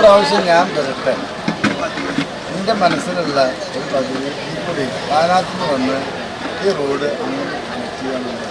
പ്രാവശ്യം ഞാൻ വരട്ടെ, എൻ്റെ മനസ്സിലുള്ള ഒരു പദ്ധതി കൂടി പാലാത്തിൽ നിന്ന് വന്ന് ഈ റോഡ് അങ്ങനെ കണക്ട് ചെയ്യാനുള്ളതാണ്.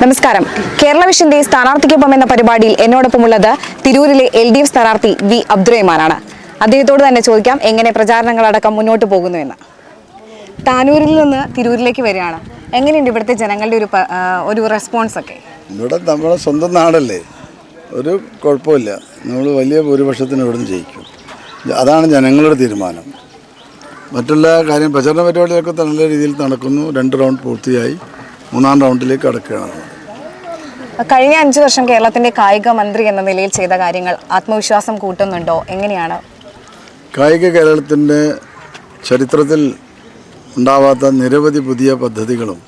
നമസ്കാരം. കേരള വിഷന്റെ സ്ഥാനാർത്ഥിക്കൊപ്പം എന്ന പരിപാടിയിൽ എന്നോടൊപ്പമുള്ളത് തിരൂരിലെ LDF സ്ഥാനാർത്ഥി വി അബ്ദുറഹ്മാനാണ്. അദ്ദേഹത്തോട് തന്നെ ചോദിക്കാം എങ്ങനെ പ്രചാരണങ്ങളടക്കം മുന്നോട്ട് പോകുന്നുവെന്ന്. താനൂരിൽ നിന്ന് തിരൂരിലേക്ക് വരികയാണ്. എങ്ങനെയുണ്ട് ഇവിടുത്തെ ജനങ്ങളുടെ ഒരു റെസ്പോൺസ് ഒക്കെ? ഇവിടെ നമ്മുടെ സ്വന്തം നാടല്ലേ, ഒരു കുഴപ്പമില്ല. നമ്മൾ വലിയ ഭൂരിപക്ഷത്തിന് ഇവിടുന്ന് ജയിക്കും. അതാണ് ജനങ്ങളുടെ തീരുമാനം. മറ്റുള്ള കാര്യം പ്രചരണ പരിപാടികളൊക്കെ നല്ല രീതിയിൽ നടക്കുന്നു. 2 റൗണ്ട് പൂർത്തിയായി, 3-ാം റൗണ്ടിലേക്ക് കടക്കുകയാണ്. കഴിഞ്ഞ 5 വർഷം കേരളത്തിന്റെ കായിക മന്ത്രി എന്ന നിലയിൽ ചെയ്ത കാര്യങ്ങൾ ആത്മവിശ്വാസം കൂട്ടുന്നുണ്ടോ? എങ്ങനെയാണ്? കായിക കേരളത്തിൻ്റെ ചരിത്രത്തിൽ ഉണ്ടാവാത്ത നിരവധി പുതിയ പദ്ധതികളും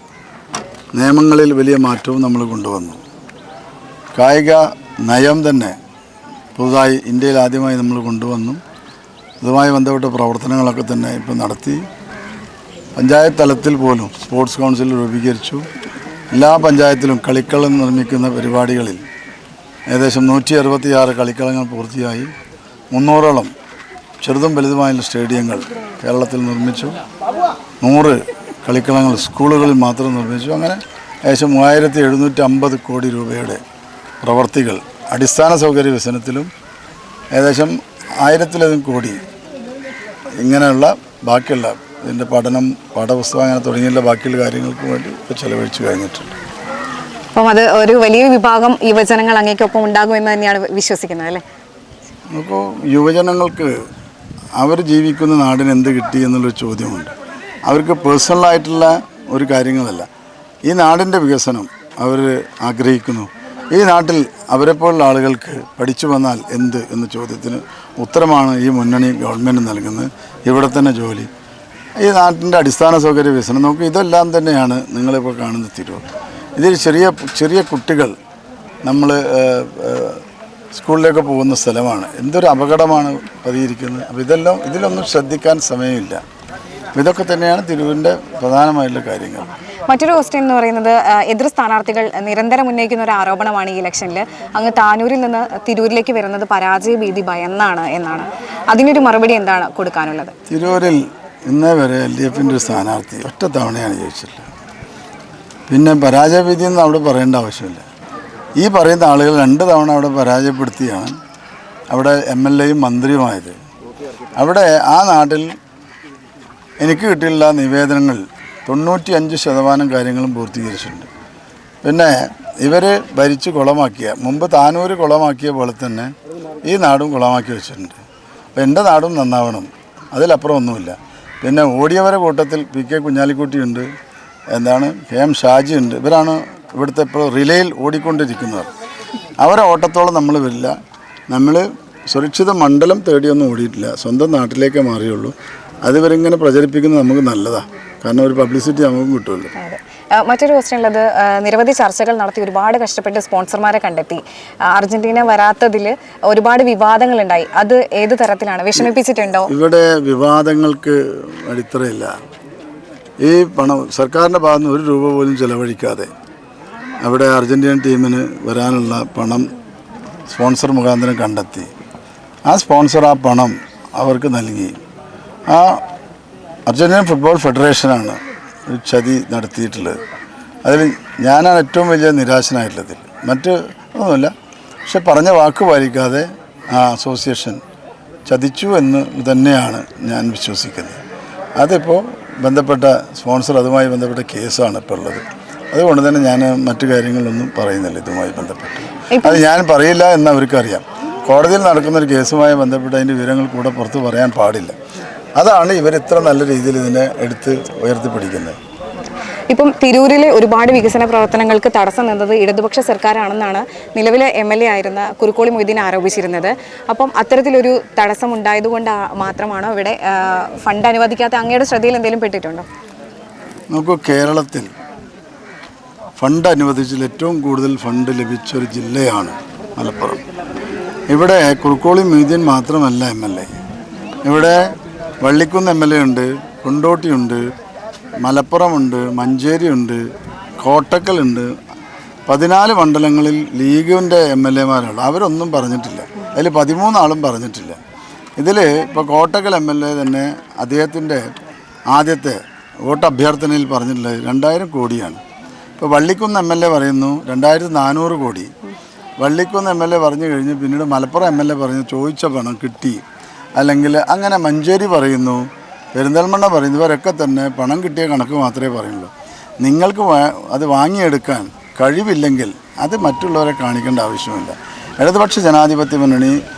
നിയമങ്ങളിൽ വലിയ മാറ്റവും നമ്മൾ കൊണ്ടുവന്നു. കായിക നയം തന്നെ പുതുതായി ഇന്ത്യയിൽ ആദ്യമായി നമ്മൾ കൊണ്ടുവന്നു. അതുമായി ബന്ധപ്പെട്ട പ്രവർത്തനങ്ങളൊക്കെ തന്നെ ഇപ്പോൾ നടത്തി. പഞ്ചായത്ത് തലത്തിൽ പോലും സ്പോർട്സ് കൗൺസിൽ രൂപീകരിച്ചു. എല്ലാ പഞ്ചായത്തിലും കളിക്കളം നിർമ്മിക്കുന്ന പരിപാടികളിൽ ഏകദേശം 166 കളിക്കളങ്ങൾ പൂർത്തിയായി. 300ഓളം ചെറുതും വലുതുമായുള്ള സ്റ്റേഡിയങ്ങൾ കേരളത്തിൽ നിർമ്മിച്ചു. 100 കളിക്കളങ്ങൾ സ്കൂളുകളിൽ മാത്രം നിർമ്മിച്ചു. അങ്ങനെ ഏകദേശം 3750 കോടി രൂപയുടെ പ്രവർത്തികൾ അടിസ്ഥാന സൗകര്യ വികസനത്തിലും ഏകദേശം 1000-ലധികം കോടി ഇങ്ങനെയുള്ള ബാക്കിയുള്ള ഇതിൻ്റെ പഠനം, പാഠപുസ്തകം അങ്ങനെ തുടങ്ങിയുള്ള ബാക്കിയുള്ള കാര്യങ്ങൾക്ക് വേണ്ടി ഇപ്പോൾ ചെലവഴിച്ച് കഴിഞ്ഞിട്ടുണ്ട്. അപ്പം അത് ഒരു വലിയ വിഭാഗം യുവജനങ്ങൾ അങ്ങേക്കൊപ്പം ഉണ്ടാകുമെന്ന് തന്നെയാണ് വിശ്വസിക്കുന്നത് അല്ലേ? അപ്പോൾ യുവജനങ്ങൾക്ക് അവർ ജീവിക്കുന്ന നാടിന് എന്ത് കിട്ടി എന്നുള്ളൊരു ചോദ്യമുണ്ട്. അവർക്ക് പേഴ്സണലായിട്ടുള്ള ഒരു കാര്യങ്ങളല്ല, ഈ നാടിൻ്റെ വികസനം അവർ ആഗ്രഹിക്കുന്നു. ഈ നാട്ടിൽ അവരെപ്പോലുള്ള ആളുകൾക്ക് പഠിച്ചു വന്നാൽ എന്ത് എന്ന ചോദ്യത്തിന് ഉത്തരമാണ് ഈ മുന്നണി ഗവൺമെൻറ് നൽകുന്നത്. ഇവിടെ തന്നെ ജോലി, ഈ നാട്ടിൻ്റെ അടിസ്ഥാന സൗകര്യ വികസനം. നമുക്ക് ഇതെല്ലാം തന്നെയാണ് നിങ്ങളിപ്പോൾ കാണുന്ന തിരൂർ. ഇതിൽ ചെറിയ കുട്ടികൾ നമ്മൾ സ്കൂളിലേക്ക് പോകുന്ന സ്ഥലമാണ്. എന്തൊരു അപകടമാണ് പതിയിരിക്കുന്നത്. അപ്പോൾ ഇതിലൊന്നും ശ്രദ്ധിക്കാൻ സമയമില്ല. ഇതൊക്കെ തന്നെയാണ് തിരൂരിൻ്റെ പ്രധാനമായിട്ടുള്ള കാര്യങ്ങൾ. മറ്റൊരു ക്വസ്റ്റ്യൻ എന്ന് പറയുന്നത്, എതിർ സ്ഥാനാർത്ഥികൾ നിരന്തരം ഉന്നയിക്കുന്ന ഒരു ആരോപണമാണ് ഈ ഇലക്ഷനിൽ അങ്ങ് താനൂരിൽ നിന്ന് തിരൂരിലേക്ക് വരുന്നത് പരാജയ ഭീതി ഭയന്നാണ് എന്നാണ്. അതിനൊരു മറുപടി എന്താണ് കൊടുക്കാനുള്ളത്? തിരൂരിൽ ഇന്നേ വരെ LDFൻ്റെ ഒരു സ്ഥാനാർത്ഥി ഒറ്റ തവണയാണ് ജയിച്ചിട്ടുള്ളത്. പിന്നെ പരാജയഭീതി എന്ന് അവിടെ പറയേണ്ട ആവശ്യമില്ല. ഈ പറയുന്ന ആളുകൾ 2 തവണ അവിടെ പരാജയപ്പെടുത്തിയാണ് അവിടെ MLAയും മന്ത്രിയുമായത്. അവിടെ ആ നാട്ടിൽ എനിക്ക് കിട്ടിയുള്ള നിവേദനങ്ങൾ 95% കാര്യങ്ങളും പൂർത്തീകരിച്ചിട്ടുണ്ട്. പിന്നെ ഇവർ ഭരിച്ച് കുളമാക്കിയ, മുമ്പ് താനൂർ കുളമാക്കിയ പോലെ തന്നെ ഈ നാടും കുളമാക്കി വെച്ചിട്ടുണ്ട്. അപ്പോൾ എൻ്റെ നാടും നന്നാവണം, അതിലപ്പുറം ഒന്നുമില്ല. പിന്നെ ഓടിയവരെ കൂട്ടത്തിൽ PK കുഞ്ഞാലിക്കുട്ടിയുണ്ട്, KM ഷാജി ഉണ്ട്. ഇവരാണ് ഇവിടുത്തെ ഇപ്പോൾ റിലേയിൽ ഓടിക്കൊണ്ടിരിക്കുന്നവർ. അവരെ ഓട്ടത്തോളം നമ്മൾ വരില്ല. നമ്മൾ സുരക്ഷിത മണ്ഡലം തേടിയൊന്നും ഓടിയിട്ടില്ല, സ്വന്തം നാട്ടിലേക്കേ മാറിയുള്ളൂ. അതിവരിങ്ങനെ പ്രചരിപ്പിക്കുന്നത് നമുക്ക് നല്ലതാണ്, കാരണം ഒരു പബ്ലിസിറ്റി നമുക്കും കിട്ടുമല്ലോ. മറ്റൊരു ക്വസ്റ്റ്യൻ ഉള്ളത്, നിരവധി ചർച്ചകൾ നടത്തി ഒരുപാട് കഷ്ടപ്പെട്ട് സ്പോൺസർമാരെ കണ്ടെത്തി. അർജന്റീന വരാത്തതിൽ ഒരുപാട് വിവാദങ്ങളുണ്ടായി. അത് ഏത് തരത്തിലാണ് വിഷമിപ്പിച്ചിട്ടുണ്ടോ? ഇവിടെ വിവാദങ്ങൾക്ക് അടിത്തറയില്ല. ഈ പണം സർക്കാരിൻ്റെ ഭാഗത്ത് നിന്ന് 1 രൂപ പോലും ചിലവഴിക്കാതെ അവിടെ അർജന്റീന ടീമിന് വരാനുള്ള പണം സ്പോൺസർ മുഖാന്തരം കണ്ടെത്തി. ആ സ്പോൺസർ ആ പണം അവർക്ക് നൽകി. ആ അർജന്റീന ഫുട്ബോൾ ഫെഡറേഷനാണ് ഒരു ചതി നടത്തിയിട്ടുള്ളത്. അതിൽ ഞാനാണ് ഏറ്റവും വലിയ നിരാശനായിട്ടുള്ളത്. മറ്റ് ഒന്നുമില്ല, പക്ഷെ പറഞ്ഞ വാക്ക് പാലിക്കാതെ ആ അസോസിയേഷൻ ചതിച്ചു എന്ന് തന്നെയാണ് ഞാൻ വിശ്വസിക്കുന്നത്. അതിപ്പോൾ ബന്ധപ്പെട്ട സ്പോൺസർ, അതുമായി ബന്ധപ്പെട്ട കേസാണ് ഇപ്പോൾ ഉള്ളത്. അതുകൊണ്ട് തന്നെ ഞാൻ മറ്റു കാര്യങ്ങളൊന്നും പറയുന്നില്ല ഇതുമായി ബന്ധപ്പെട്ട്. അത് ഞാൻ പറയില്ല എന്ന് അവർക്കറിയാം. കോടതിയിൽ നടക്കുന്നൊരു കേസുമായി ബന്ധപ്പെട്ട് അതിൻ്റെ വിവരങ്ങൾ കൂടെ പുറത്ത് പറയാൻ പാടില്ല. അതാണ് ഇവരിത്ര നല്ല രീതിയിൽ ഇതിനെ എടുത്ത് ഉയർത്തിപ്പിടിക്കുന്നത്. ഇപ്പം തിരൂരിലെ ഒരുപാട് വികസന പ്രവർത്തനങ്ങൾക്ക് തടസ്സം നിന്നത് ഇടതുപക്ഷ സർക്കാരാണെന്നാണ് നിലവിലെ MLA ആയിരുന്ന കുറുക്കോളി മൊയ്തീൻ ആരോപിച്ചിരുന്നത്. അപ്പം അത്തരത്തിലൊരു തടസ്സം ഉണ്ടായതുകൊണ്ട് മാത്രമാണോ ഇവിടെ ഫണ്ട് അനുവദിക്കാത്ത? അങ്ങയുടെ ശ്രദ്ധയിൽ എന്തെങ്കിലും പെട്ടിട്ടുണ്ടോ? നമുക്ക് കേരളത്തിൽ ഫണ്ട് അനുവദിച്ചതിൽ ഏറ്റവും കൂടുതൽ ഫണ്ട് ലഭിച്ചൊരു ജില്ലയാണ് മലപ്പുറം. ഇവിടെ കുറുക്കോളി മൊയ്തീൻ മാത്രമല്ല MLA. ഇവിടെ വള്ളിക്കുന്ന് MLA ഉണ്ട്, കൊണ്ടോട്ടിയുണ്ട്, മലപ്പുറമുണ്ട്, മഞ്ചേരിയുണ്ട്, കോട്ടക്കലുണ്ട്. 14 മണ്ഡലങ്ങളിൽ ലീഗിൻ്റെ MLA-മാരുള്ളൂ. അവരൊന്നും പറഞ്ഞിട്ടില്ല. അതിൽ 13 ആളും പറഞ്ഞിട്ടില്ല. ഇതിൽ ഇപ്പോൾ കോട്ടക്കൽ MLA തന്നെ അദ്ദേഹത്തിൻ്റെ ആദ്യത്തെ വോട്ട് അഭ്യർത്ഥനയിൽ പറഞ്ഞിട്ടുള്ളത് 2000 കോടിയാണ്. ഇപ്പോൾ വള്ളിക്കുന്ന് MLA പറയുന്നു 2400 കോടി. വള്ളിക്കുന്ന് MLA പറഞ്ഞു കഴിഞ്ഞ് പിന്നീട് മലപ്പുറം MLA പറഞ്ഞു ചോദിച്ച പണം കിട്ടി. അല്ലെങ്കിൽ അങ്ങനെ മഞ്ചേരി പറയുന്നു, പെരിന്തൽമണ്ണ പറയുന്നു. ഇവരൊക്കെ തന്നെ പണം കിട്ടിയ കണക്ക് മാത്രമേ പറയുള്ളൂ. നിങ്ങൾക്ക് അത് വാങ്ങിയെടുക്കാൻ കഴിവില്ലെങ്കിൽ അത് മറ്റുള്ളവരെ കാണിക്കേണ്ട ആവശ്യമില്ല. ഇടതുപക്ഷ ജനാധിപത്യ മുന്നണി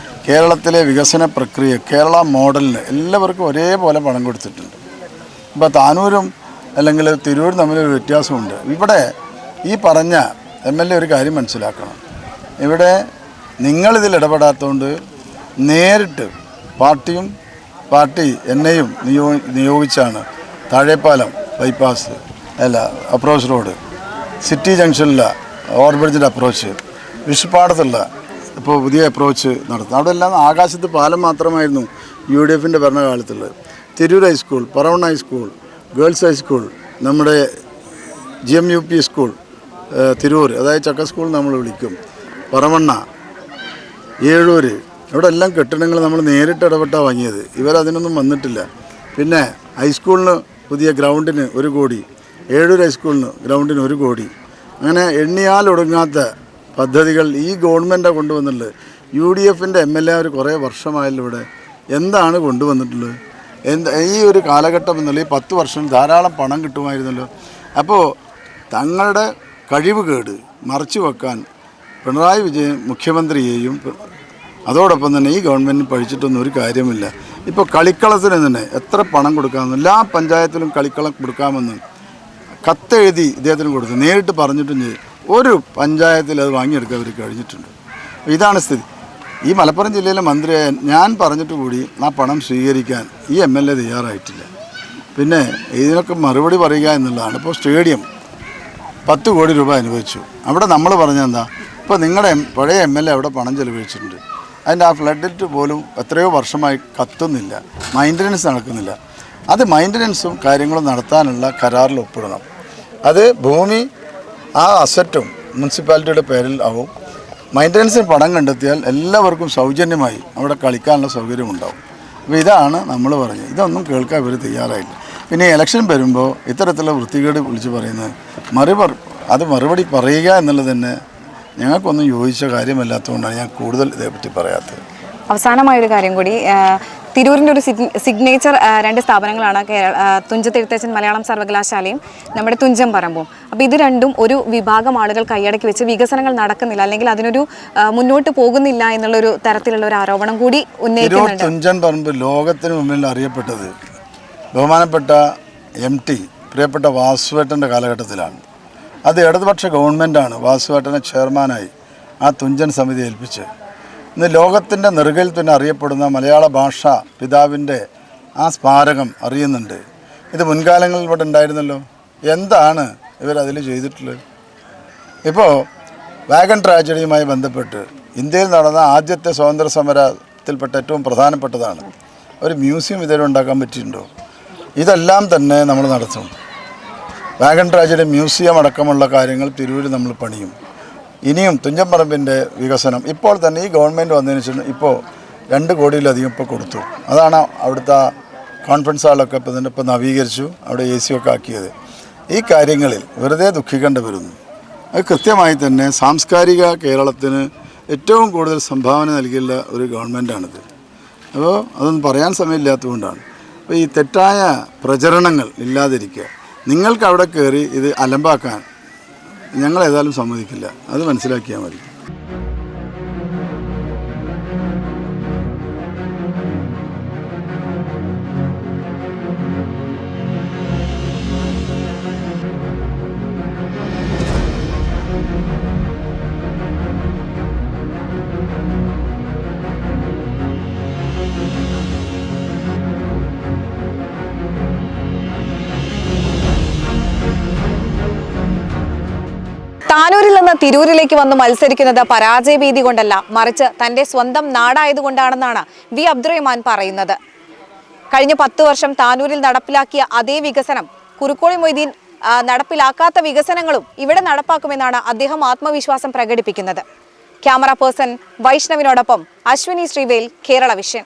കേരളത്തിലെ വികസന പ്രക്രിയ കേരള മോഡലിന് എല്ലാവർക്കും ഒരേപോലെ പണം കൊടുത്തിട്ടുണ്ട്. ഇപ്പോൾ താനൂരും അല്ലെങ്കിൽ തിരൂരും തമ്മിലൊരു വ്യത്യാസമുണ്ട്. ഇവിടെ ഈ പറഞ്ഞ MLA ഒരു കാര്യം മനസ്സിലാക്കണം. ഇവിടെ നിങ്ങളിതിൽ ഇടപെടാത്തതുകൊണ്ട് നേരിട്ട് പാർട്ടി എന്നെയും നിയോഗിച്ചാണ് Thazhepalam bypass approach road, city ജംഗ്ഷനിലെ ഓവർബ്രിഡ്ജിൻ്റെ അപ്രോച്ച്, വിഷുപ്പാടത്തുള്ള ഇപ്പോൾ പുതിയ അപ്രോച്ച് നടത്തുന്നത്. അവിടെ എല്ലാം ആകാശത്ത് പാലം മാത്രമായിരുന്നു UDF-ൻ്റെ ഭരണകാലത്തുള്ളത്. Tirur high school, Paravanna high school, girls high school, നമ്മുടെ GMUP സ്കൂൾ തിരൂർ, അതായത് ചക്ക സ്കൂൾ നമ്മൾ വിളിക്കും, പറവണ്ണ, ഏഴൂർ, ഇവിടെ എല്ലാം കെട്ടിടങ്ങൾ നമ്മൾ നേരിട്ട് ഇടപെട്ടാണ് വാങ്ങിയത്. ഇവരതിനൊന്നും വന്നിട്ടില്ല. പിന്നെ ഹൈസ്കൂളിന് പുതിയ ഗ്രൗണ്ടിന് 1 കോടി, ഏഴൂർ ഹൈസ്കൂളിന് ഗ്രൗണ്ടിന് 1 കോടി. അങ്ങനെ എണ്ണിയാൽ ഒടുങ്ങാത്ത പദ്ധതികൾ ഈ ഗവൺമെൻറ്റാണ് കൊണ്ടുവന്നിട്ടുള്ളത്. UDF-ൻ്റെ MLA കുറേ വർഷമായല്ലോ ഇവിടെ. എന്താണ് കൊണ്ടുവന്നിട്ടുള്ളത്? ഈ ഒരു കാലഘട്ടം എന്നുള്ളത് 10 വർഷം ധാരാളം പണം കിട്ടുമായിരുന്നല്ലോ. അപ്പോൾ തങ്ങളുടെ കഴിവ് കേട് മറച്ചു വെക്കാൻ പിണറായി വിജയൻ മുഖ്യമന്ത്രിയെയും അതോടൊപ്പം തന്നെ ഈ ഗവൺമെൻറ്റിന് പഴിച്ചിട്ടൊന്നും ഒരു കാര്യമില്ല. ഇപ്പോൾ കളിക്കളത്തിന് തന്നെ എത്ര പണം കൊടുക്കാമെന്ന്, എല്ലാ പഞ്ചായത്തിലും കളിക്കളം കൊടുക്കാമെന്ന് കത്തെഴുതി ഇദ്ദേഹത്തിന് കൊടുത്തു. നേരിട്ട് പറഞ്ഞിട്ടും ചെയ്തു. ഒരു പഞ്ചായത്തിൽ അത് വാങ്ങിയെടുക്കാൻ അവർ കഴിഞ്ഞിട്ടുണ്ട്. ഇതാണ് സ്ഥിതി. ഈ മലപ്പുറം ജില്ലയിലെ മന്ത്രിയായ ഞാൻ പറഞ്ഞിട്ട് കൂടി ആ പണം സ്വീകരിക്കാൻ ഈ MLA തയ്യാറായിട്ടില്ല. പിന്നെ ഇതിനൊക്കെ മറുപടി പറയുക എന്നുള്ളതാണ്. ഇപ്പോൾ സ്റ്റേഡിയം 10 കോടി രൂപ അനുവദിച്ചു. അവിടെ നമ്മൾ പറഞ്ഞെന്താ, ഇപ്പോൾ നിങ്ങളുടെ പഴയ MLA അവിടെ പണം ചെലവഴിച്ചിട്ടുണ്ട്. അതിൻ്റെ ആ ഫ്ലഡ് പോലും എത്രയോ വർഷമായി കത്തുന്നില്ല, മെയിൻ്റനൻസ് നടക്കുന്നില്ല. അത് മെയിൻ്റനൻസും കാര്യങ്ങളും നടത്താനുള്ള കരാറിൽ ഒപ്പിടണം. അത് ഭൂമി ആ അസറ്റും മുനിസിപ്പാലിറ്റിയുടെ പേരിൽ ആവും. മെയിൻ്റനൻസിന് പണം കണ്ടെത്തിയാൽ എല്ലാവർക്കും സൗജന്യമായി അവിടെ കളിക്കാനുള്ള സൗകര്യം ഉണ്ടാവും. അപ്പോൾ ഇതാണ് നമ്മൾ പറഞ്ഞത്. ഇതൊന്നും കേൾക്കാൻ ഇവർ തയ്യാറായില്ല. പിന്നെ ഇലക്ഷൻ വരുമ്പോൾ ഇത്തരത്തിലുള്ള വൃത്തികേട് വിളിച്ച് പറയുന്നത് മറുപടി പറയുക എന്നുള്ളത് തന്നെ ഞങ്ങൾക്കൊന്നും യോജിച്ച കാര്യമല്ലാത്തതുകൊണ്ടാണ് ഞാൻ കൂടുതൽ ഇതേപ്പറ്റി പറയാത്തത്. അവസാനമായൊരു കാര്യം കൂടി, തിരൂരിൻ്റെ ഒരു സിഗ്നേച്ചർ 2 സ്ഥാപനങ്ങളാണ് തുഞ്ചത്ത് എഴുത്തച്ഛൻ മലയാളം സർവകലാശാലയും നമ്മുടെ തുഞ്ചൻ പറമ്പും. അപ്പോൾ ഇത് രണ്ടും ഒരു വിഭാഗം ആളുകൾ കൈയടക്കി വെച്ച് വികസനങ്ങൾ നടക്കുന്നില്ല, അല്ലെങ്കിൽ അതിനൊരു മുന്നോട്ട് പോകുന്നില്ല എന്നുള്ളൊരു തരത്തിലുള്ള ഒരു ആരോപണം കൂടി ഉന്നയിക്കുന്നുണ്ട്. തുഞ്ചൻ പറമ്പ് ലോകത്തിന് മുന്നിൽ അറിയപ്പെട്ടത് ബഹുമാനപ്പെട്ട MT പ്രിയപ്പെട്ട വാസുവേട്ടൻ്റെ കാലഘട്ടത്തിലാണ്. അത് ഇടതുപക്ഷ ഗവൺമെൻറ്റാണ് വാസുവേട്ടനെ ചെയർമാനായി ആ തുഞ്ചൻ സമിതി ഏൽപ്പിച്ച്. ഇന്ന് ലോകത്തിൻ്റെ നെറുകയിൽ തന്നെ അറിയപ്പെടുന്ന മലയാള ഭാഷ പിതാവിൻ്റെ ആ സ്മാരകം അറിയുന്നുണ്ട്. ഇത് മുൻകാലങ്ങളിൽ ഇവിടെ ഉണ്ടായിരുന്നല്ലോ. എന്താണ് ഇവരതിൽ ചെയ്തിട്ടുള്ളത്? ഇപ്പോൾ വാഗൺ ട്രാജഡിയുമായി ബന്ധപ്പെട്ട് ഇന്ത്യയിൽ നടന്ന ആദ്യത്തെ സ്വാതന്ത്ര്യ സമരത്തിൽപ്പെട്ട ഏറ്റവും പ്രധാനപ്പെട്ടതാണ്. ഒരു മ്യൂസിയം ഇതുവരെ ഉണ്ടാക്കാൻ പറ്റിയിട്ടുണ്ടോ? ഇതെല്ലാം തന്നെ നമ്മൾ നടത്തും. വാഗൺ ട്രാജഡി മ്യൂസിയം അടക്കമുള്ള കാര്യങ്ങൾ തിരൂരിൽ നമ്മൾ പണിയും. ഇനിയും തുഞ്ചൻ പറമ്പിൻ്റെ വികസനം ഇപ്പോൾ തന്നെ ഈ ഗവൺമെൻറ് വന്നതിന് ശേഷം ഇപ്പോൾ 2 കോടിയിലധികം ഇപ്പോൾ കൊടുത്തു. അതാണ് അവിടുത്തെ കോൺഫറൻസ് ഹാളൊക്കെ ഇപ്പോൾ നവീകരിച്ചു, അവിടെ AC ഒക്കെ ആക്കിയത്. ഈ കാര്യങ്ങളിൽ വെറുതെ ദുഃഖിക്കേണ്ടി വരുന്നു. അത് കൃത്യമായി തന്നെ സാംസ്കാരിക കേരളത്തിന് ഏറ്റവും കൂടുതൽ സംഭാവന നൽകിയുള്ള ഒരു ഗവൺമെൻറ്റാണിത്. അപ്പോൾ അതൊന്നും പറയാൻ സമയമില്ലാത്തതുകൊണ്ടാണ്. അപ്പോൾ ഈ തെറ്റായ പ്രചരണങ്ങൾ ഇല്ലാതിരിക്കുക. നിങ്ങൾക്ക് അവിടെ കയറി ഇത് അലമ്പാക്കാൻ ഞങ്ങൾ ഏതായാലും സമ്മതിക്കില്ല. അത് മനസ്സിലാക്കിയാൽ മതി. താനൂരിൽ നിന്ന് തിരൂരിലേക്ക് വന്ന് മത്സരിക്കുന്നത് പരാജയഭീതി കൊണ്ടല്ല, മറിച്ച് തന്റെ സ്വന്തം നാടായതുകൊണ്ടാണെന്നാണ് വി അബ്ദുറഹ്മാൻ പറയുന്നത്. കഴിഞ്ഞ 10 വർഷം താനൂരിൽ നടപ്പിലാക്കിയ അതേ വികസനം കുറുക്കോളി മൊയ്തീൻ നടപ്പിലാക്കാത്ത വികസനങ്ങളും ഇവിടെ നടപ്പാക്കുമെന്നാണ് അദ്ദേഹം ആത്മവിശ്വാസം പ്രകടിപ്പിക്കുന്നത്. ക്യാമറ പേഴ്സൺ വൈഷ്ണവിനോടൊപ്പം അശ്വിനി ശ്രീവേൽ, കേരള വിഷൻ.